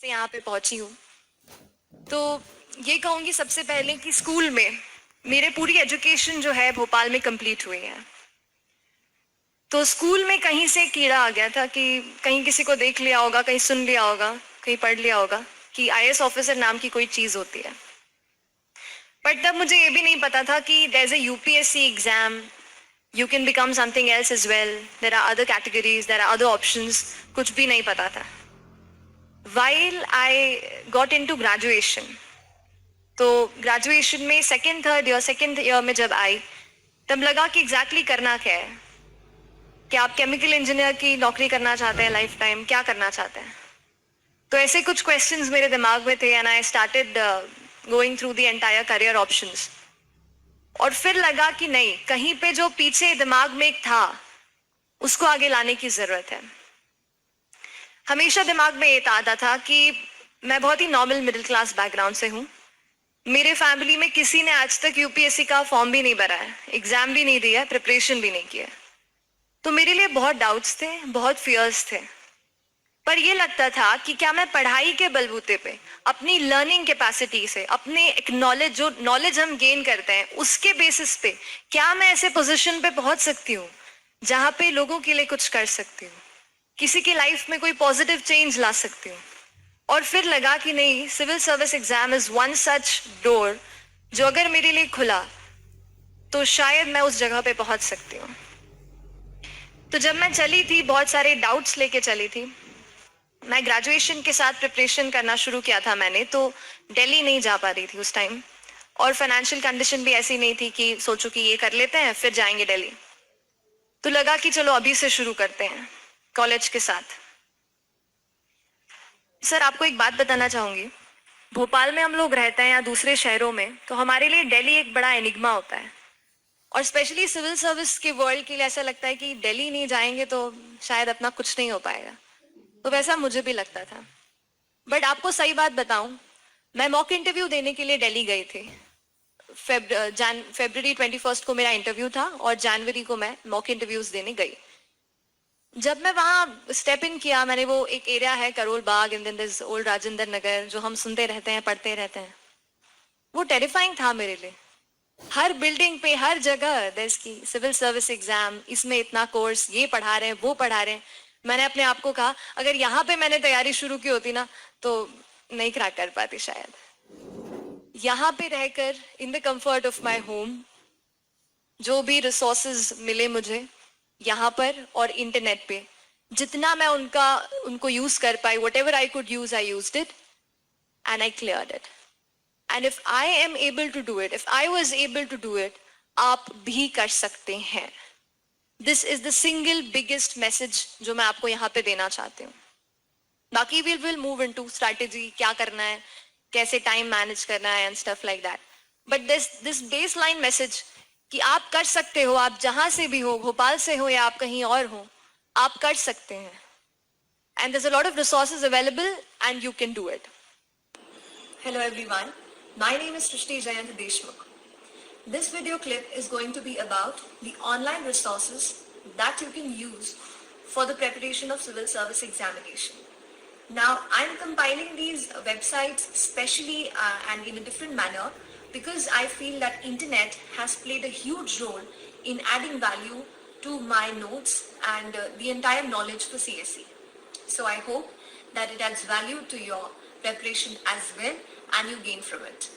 से यहाँ पे पहुंची हूँ। तो ये कहूँगी सबसे पहले कि स्कूल में मेरे पूरी एजुकेशन जो है भोपाल में कंप्लीट हुई है। तो स्कूल में कहीं से कीड़ा आ गया था कि कहीं किसी को देख लिया होगा, कहीं सुन लिया होगा, कहीं पढ़ लिया होगा कि आईएएस ऑफिसर नाम की कोई चीज़ होती है। बट तब मुझे ये भी नहीं पता था कि there is a UPSC exam, you can become something else as well, there are other categories, there are other options, कुछ भी नहीं पता था। While I got into graduation, तो ग्रेजुएशन में सेकेंड ईयर में जब आई तब लगा कि एग्जैक्टली करना क्या है। क्या आप केमिकल इंजीनियर की नौकरी करना चाहते हैं लाइफ टाइम, क्या करना चाहते हैं? तो ऐसे कुछ क्वेश्चंस मेरे दिमाग में थे and I started going through the entire career options. और फिर लगा कि नहीं, कहीं पे जो पीछे दिमाग में एक था उसको आगे लाने की जरूरत है। हमेशा दिमाग में ये आता था कि मैं बहुत ही नॉर्मल मिडिल क्लास बैकग्राउंड से हूँ। मेरे फैमिली में किसी ने आज तक यूपीएससी का फॉर्म भी नहीं भरा है, एग्जाम भी नहीं दिया है, प्रिपरेशन भी नहीं किया है। तो मेरे लिए बहुत डाउट्स थे, बहुत फियर्स थे। पर ये लगता था कि क्या मैं पढ़ाई के बलबूते पे, अपनी लर्निंग कैपेसिटी से, अपने एक नॉलेज हम गेन करते हैं उसके बेसिस पे क्या मैं ऐसे पोजीशन पे पहुंच सकती हूँ जहां पे लोगों के लिए कुछ कर सकती हूँ, किसी की लाइफ में कोई पॉजिटिव चेंज ला सकती हूँ। और फिर लगा कि नहीं, civil service exam is one such door जो अगर मेरे लिए खुला तो शायद मैं उस जगह पे पहुंच सकती हूँ। तो जब मैं चली थी, बहुत सारे डाउट्स लेके चली थी। मैं ग्रेजुएशन के साथ प्रिपरेशन करना शुरू किया था मैंने, तो दिल्ली नहीं जा पा रही थी उस टाइम, और फाइनेंशियल कंडीशन भी ऐसी नहीं थी कि सोचो कि ये कर लेते हैं फिर जाएंगे दिल्ली। तो लगा कि चलो अभी से शुरू करते हैं कॉलेज के साथ। सर, आपको एक बात बताना चाहूंगी, भोपाल में हम लोग रहते हैं या दूसरे शहरों में, तो हमारे लिए दिल्ली एक बड़ा एनिग्मा होता है। और स्पेशली सिविल सर्विस के वर्ल्ड के लिए ऐसा लगता है कि दिल्ली नहीं जाएंगे तो शायद अपना कुछ नहीं हो पाएगा। तो वैसा मुझे भी लगता था। बट आपको सही बात बताऊं, मैं मॉक इंटरव्यू देने के लिए दिल्ली गई थी। फेब्रुवरी 21 को मेरा इंटरव्यू था और जनवरी को मैं मॉक इंटरव्यूज देने गई। जब मैं वहां स्टेप इन किया, मैंने वो एक एरिया है करोल बाग इन दिन दिस ओल्ड राजेंद्र नगर, जो हम सुनते रहते हैं, पढ़ते रहते हैं, वो टेरिफाइंग था मेरे लिए। हर बिल्डिंग पे, हर जगह देश की सिविल सर्विस एग्जाम, इसमें इतना कोर्स, ये पढ़ा रहे हैं, वो पढ़ा रहे हैं। मैंने अपने आप को कहा अगर यहाँ पे मैंने तैयारी शुरू की होती ना तो नहीं क्रैक कर पाती शायद। यहाँ पे रहकर in the comfort of my home, जो भी रिसोर्सेज मिले मुझे यहाँ पर और इंटरनेट पे, जितना मैं उनको यूज कर पाई, whatever I could use, I used it and I cleared it. And if I am able to do it, if I was able to do it, आप भी कर सकते हैं। This is the single biggest message जो मैं आपको यहाँ पे देना चाहती हूँ। बाकी विल मूव इनटू स्ट्रैटेजी, क्या करना है, कैसे टाइम मैनेज करना है and stuff like that. But this base line message कि आप कर सकते हो, आप जहां से भी हो, भोपाल से हो या आप कहीं और हो, आप कर सकते हैं। And there's a lot of resources available and you can do it. Hello everyone, my name is Srishti Jayant Deshmukh. This video clip is going to be about the online resources that you can use for the preparation of civil service examination. Now, I'm compiling these websites specially and in a different manner because I feel that internet has played a huge role in adding value to my notes and the entire knowledge for CSE. So I hope that it adds value to your preparation as well and you gain from it.